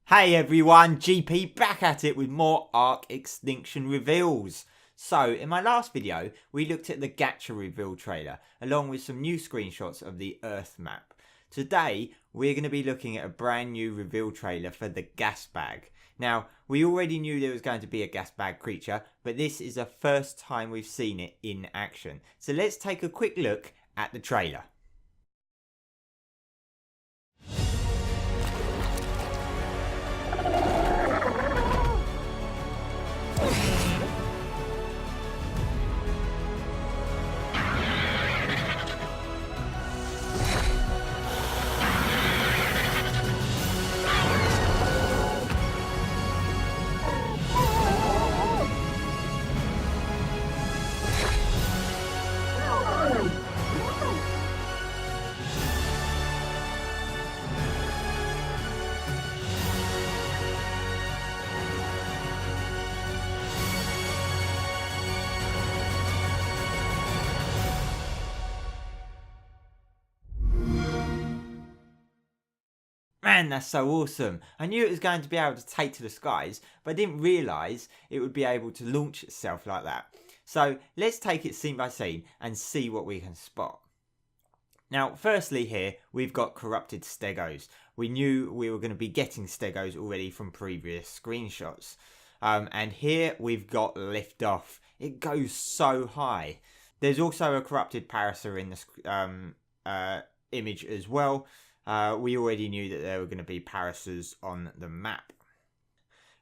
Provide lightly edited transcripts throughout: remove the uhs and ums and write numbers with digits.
Hey everyone, GP back at it with more ARK Extinction reveals. So, in my last video, we looked at the Gacha reveal trailer, along with some new screenshots of the Earth map. Today, we're going to be looking at a brand new reveal trailer for the Gasbag. Now, we already knew there was going to be a Gasbag creature, but this is the first time we've seen it in action. So let's take a quick look at the trailer. Man, that's so awesome. I knew it was going to be able to take to the skies, but I didn't realise it would be able to launch itself like that. So let's take it scene by scene and see what we can spot. Now, firstly here, we've got corrupted stegos. We knew we were going to be getting stegos already from previous screenshots. And here we've got liftoff. It goes so high. There's also a corrupted parasol in the image as well. We already knew that there were going to be parasaurs on the map.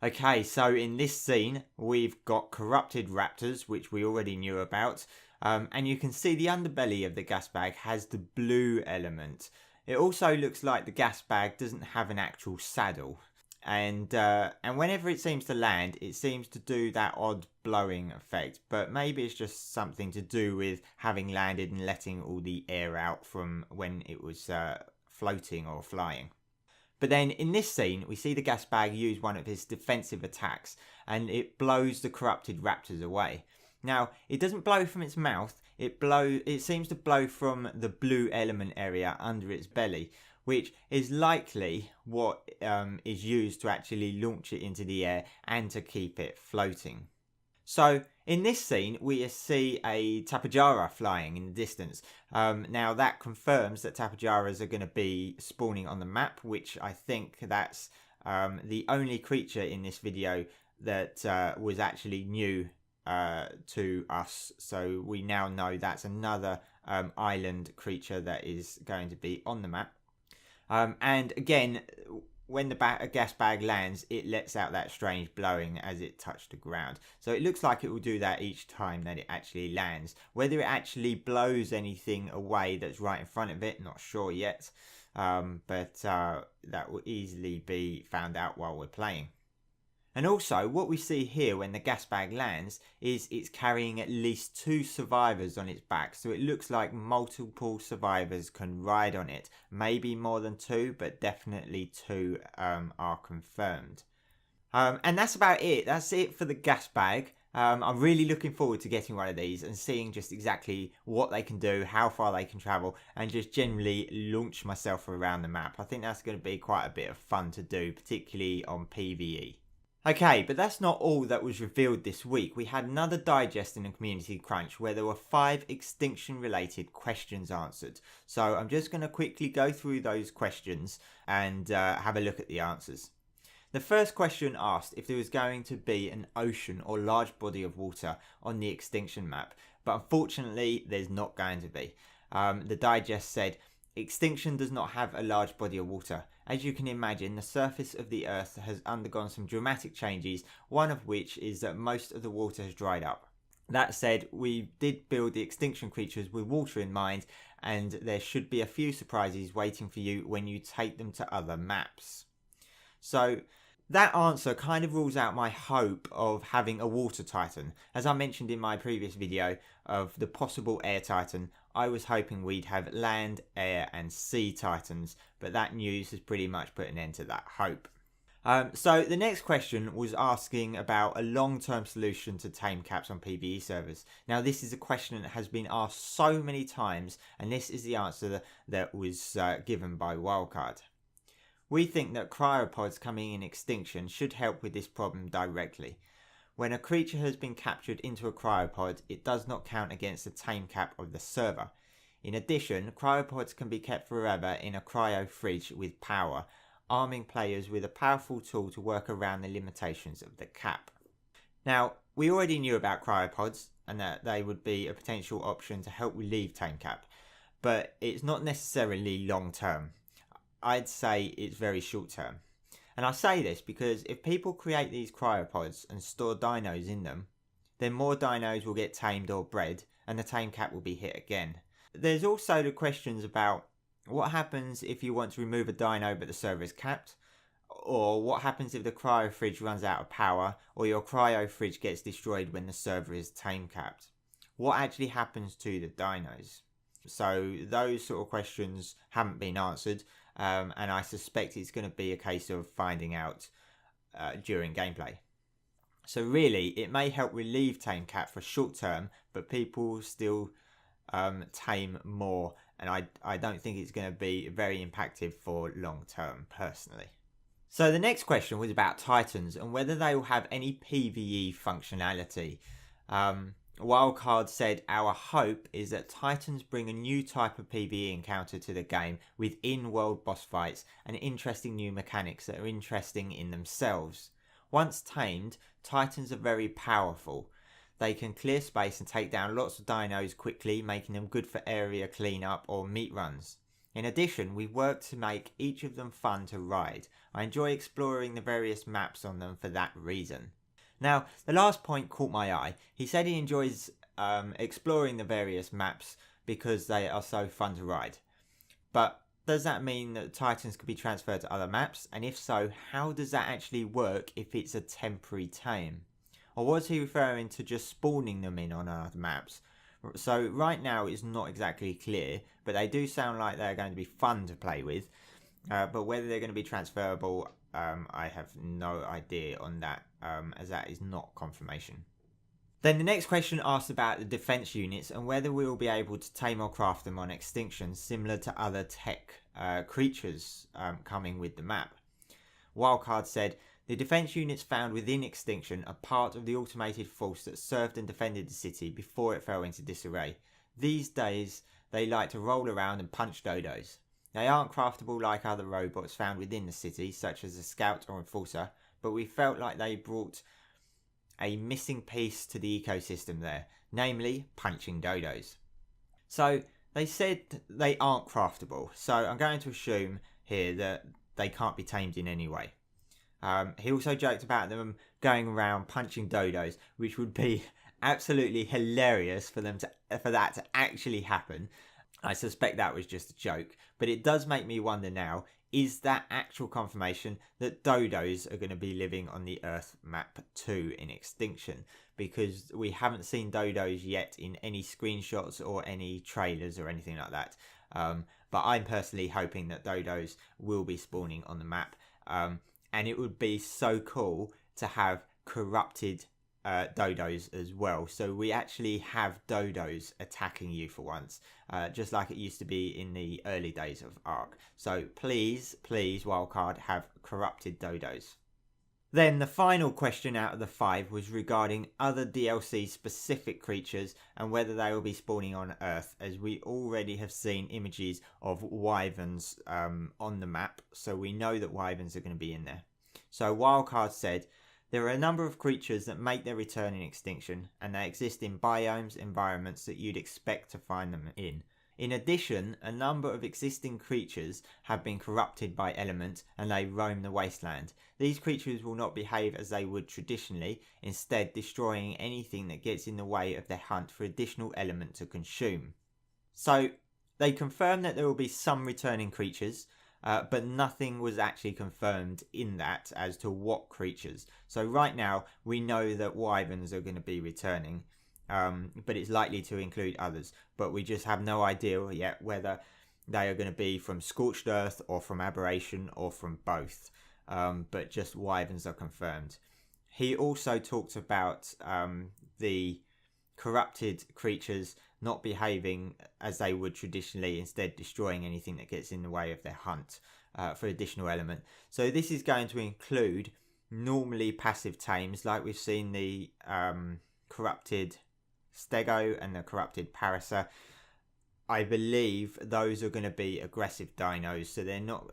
Okay, so in this scene, we've got corrupted raptors, which we already knew about. And you can see the underbelly of the Gasbag has the blue element. It also looks like the Gasbag doesn't have an actual saddle. And whenever it seems to land, it seems to do that odd blowing effect. But maybe it's just something to do with having landed and letting all the air out from when it was floating or flying. But then in this scene, we see the Gasbag use one of his defensive attacks and it blows the corrupted raptors away. Now, it doesn't blow from its mouth, it seems to blow from the blue element area under its belly, which is likely what is used to actually launch it into the air and to keep it floating. So in this scene, we see a Tapejara flying in the distance. Now that confirms that Tapejaras are going to be spawning on the map, which I think that's the only creature in this video that was actually new to us. So we now know that's another island creature that is going to be on the map. And again, when the Gasbag lands, it lets out that strange blowing as it touched the ground. So it looks like it will do that each time that it actually lands. Whether it actually blows anything away that's right in front of it, not sure yet. But that will easily be found out while we're playing. And also, what we see here when the Gasbag lands is it's carrying at least 2 survivors on its back. So it looks like multiple survivors can ride on it. Maybe more than 2, but definitely 2 are confirmed. And that's about it. That's it for the Gasbag. I'm really looking forward to getting one of these and seeing just exactly what they can do, how far they can travel, and just generally launch myself around the map. I think that's going to be quite a bit of fun to do, particularly on PvE. Okay, but that's not all that was revealed this week. We had another digest in the community crunch where there were 5 extinction related questions answered. So I'm just going to quickly go through those questions and have a look at the answers. The first question asked if there was going to be an ocean or large body of water on the extinction map, but unfortunately there's not going to be. The digest said, extinction does not have a large body of water. As you can imagine, the surface of the Earth has undergone some dramatic changes, one of which is that most of the water has dried up. That said, we did build the extinction creatures with water in mind, and there should be a few surprises waiting for you when you take them to other maps. So that answer kind of rules out my hope of having a water titan. As I mentioned in my previous video of the possible air titan, I was hoping we'd have land, air and sea titans, but that news has pretty much put an end to that hope. So the next question was asking about a long-term solution to tame caps on PvE servers. Now this is a question that has been asked so many times, and this is the answer that was given by Wildcard. We think that cryopods coming in extinction should help with this problem directly. When a creature has been captured into a cryopod, it does not count against the tame cap of the server. In addition, cryopods can be kept forever in a cryo fridge with power, arming players with a powerful tool to work around the limitations of the cap. Now, we already knew about cryopods and that they would be a potential option to help relieve tame cap, but it's not necessarily long term. I'd say it's very short term. And I say this because if people create these cryopods and store dinos in them, then more dinos will get tamed or bred and the tame cap will be hit again. There's also the questions about what happens if you want to remove a dino but the server is capped, or what happens if the cryo fridge runs out of power or your cryo fridge gets destroyed when the server is tame capped. What actually happens to the dinos? So those sort of questions haven't been answered. And I suspect it's going to be a case of finding out during gameplay. So really, it may help relieve tame cap for short term, but people still tame more, and I don't think it's going to be very impactful for long term, personally. So the next question was about Titans and whether they will have any PvE functionality. Wildcard said, "Our hope is that Titans bring a new type of PvE encounter to the game with in-world boss fights and interesting new mechanics that are interesting in themselves. Once tamed, Titans are very powerful. They can clear space and take down lots of dinos quickly, making them good for area cleanup or meat runs. In addition, we work to make each of them fun to ride. I enjoy exploring the various maps on them for that reason." Now, the last point caught my eye. He said he enjoys exploring the various maps because they are so fun to ride. But does that mean that Titans could be transferred to other maps? And if so, how does that actually work if it's a temporary tame? Or was he referring to just spawning them in on other maps? So right now it's not exactly clear, but they do sound like they're going to be fun to play with. But whether they're going to be transferable, I have no idea on that, as that is not confirmation. Then the next question asked about the defense units and whether we will be able to tame or craft them on Extinction, similar to other tech creatures coming with the map. Wildcard said, "The defense units found within Extinction are part of the automated force that served and defended the city before it fell into disarray. These days, they like to roll around and punch Dodos. They aren't craftable like other robots found within the city, such as a scout or enforcer, but we felt like they brought a missing piece to the ecosystem there, namely punching Dodos." So they said they aren't craftable, so I'm going to assume here that they can't be tamed in any way. He also joked about them going around punching Dodos, which would be absolutely hilarious for that to actually happen. I suspect that was just a joke, but it does make me wonder now, is that actual confirmation that Dodos are going to be living on the Earth map 2 in Extinction? Because we haven't seen Dodos yet in any screenshots or any trailers or anything like that. But I'm personally hoping that Dodos will be spawning on the map. And it would be so cool to have corrupted Dodos as well, so we actually have Dodos attacking you for once, just like it used to be in the early days of ARK. So please Wildcard, have corrupted Dodos. Then the final question out of the 5 was regarding other DLC specific creatures and whether they will be spawning on Earth, as we already have seen images of wyverns on the map, so we know that wyverns are going to be in there. So Wildcard said, "There are a number of creatures that make their return in Extinction, and they exist in biomes, environments that you'd expect to find them in. In addition, a number of existing creatures have been corrupted by elements and they roam the wasteland. These creatures will not behave as they would traditionally, instead destroying anything that gets in the way of their hunt for additional element to consume." So they confirmed that there will be some returning creatures, but nothing was actually confirmed in that as to what creatures. So right now we know that wyverns are going to be returning, but it's likely to include others, but we just have no idea yet whether they are going to be from Scorched Earth or from Aberration or from both, but just wyverns are confirmed. He also talked about the corrupted creatures not behaving as they would traditionally, instead destroying anything that gets in the way of their hunt. for additional element. So this is going to include normally passive tames, like we've seen the corrupted Stego and the corrupted Parasa. I believe those are going to be aggressive dinos, so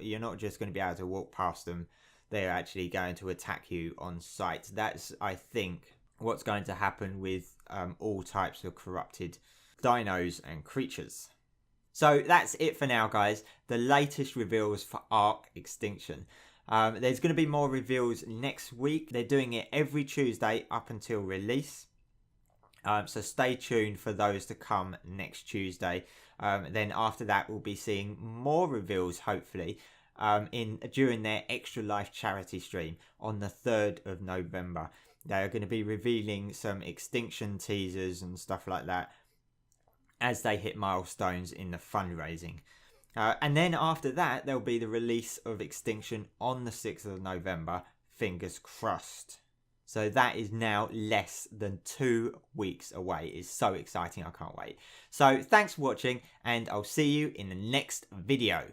you're not just going to be able to walk past them. They're actually going to attack you on sight. That's, I think, what's going to happen with all types of corrupted dinos and creatures. So that's it for now, guys. The latest reveals for ARK Extinction. There's going to be more reveals next week. They're doing it every Tuesday up until release. So stay tuned for those to come next Tuesday. Then after that, we'll be seeing more reveals, hopefully, during their ExtraLife charity stream on the 3rd of November. They're going to be revealing some extinction teasers and stuff like that as they hit milestones in the fundraising. And then after that, there'll be the release of Extinction on the 6th of November. Fingers crossed. So that is now less than 2 weeks away. It's so exciting, I can't wait. So thanks for watching, and I'll see you in the next video.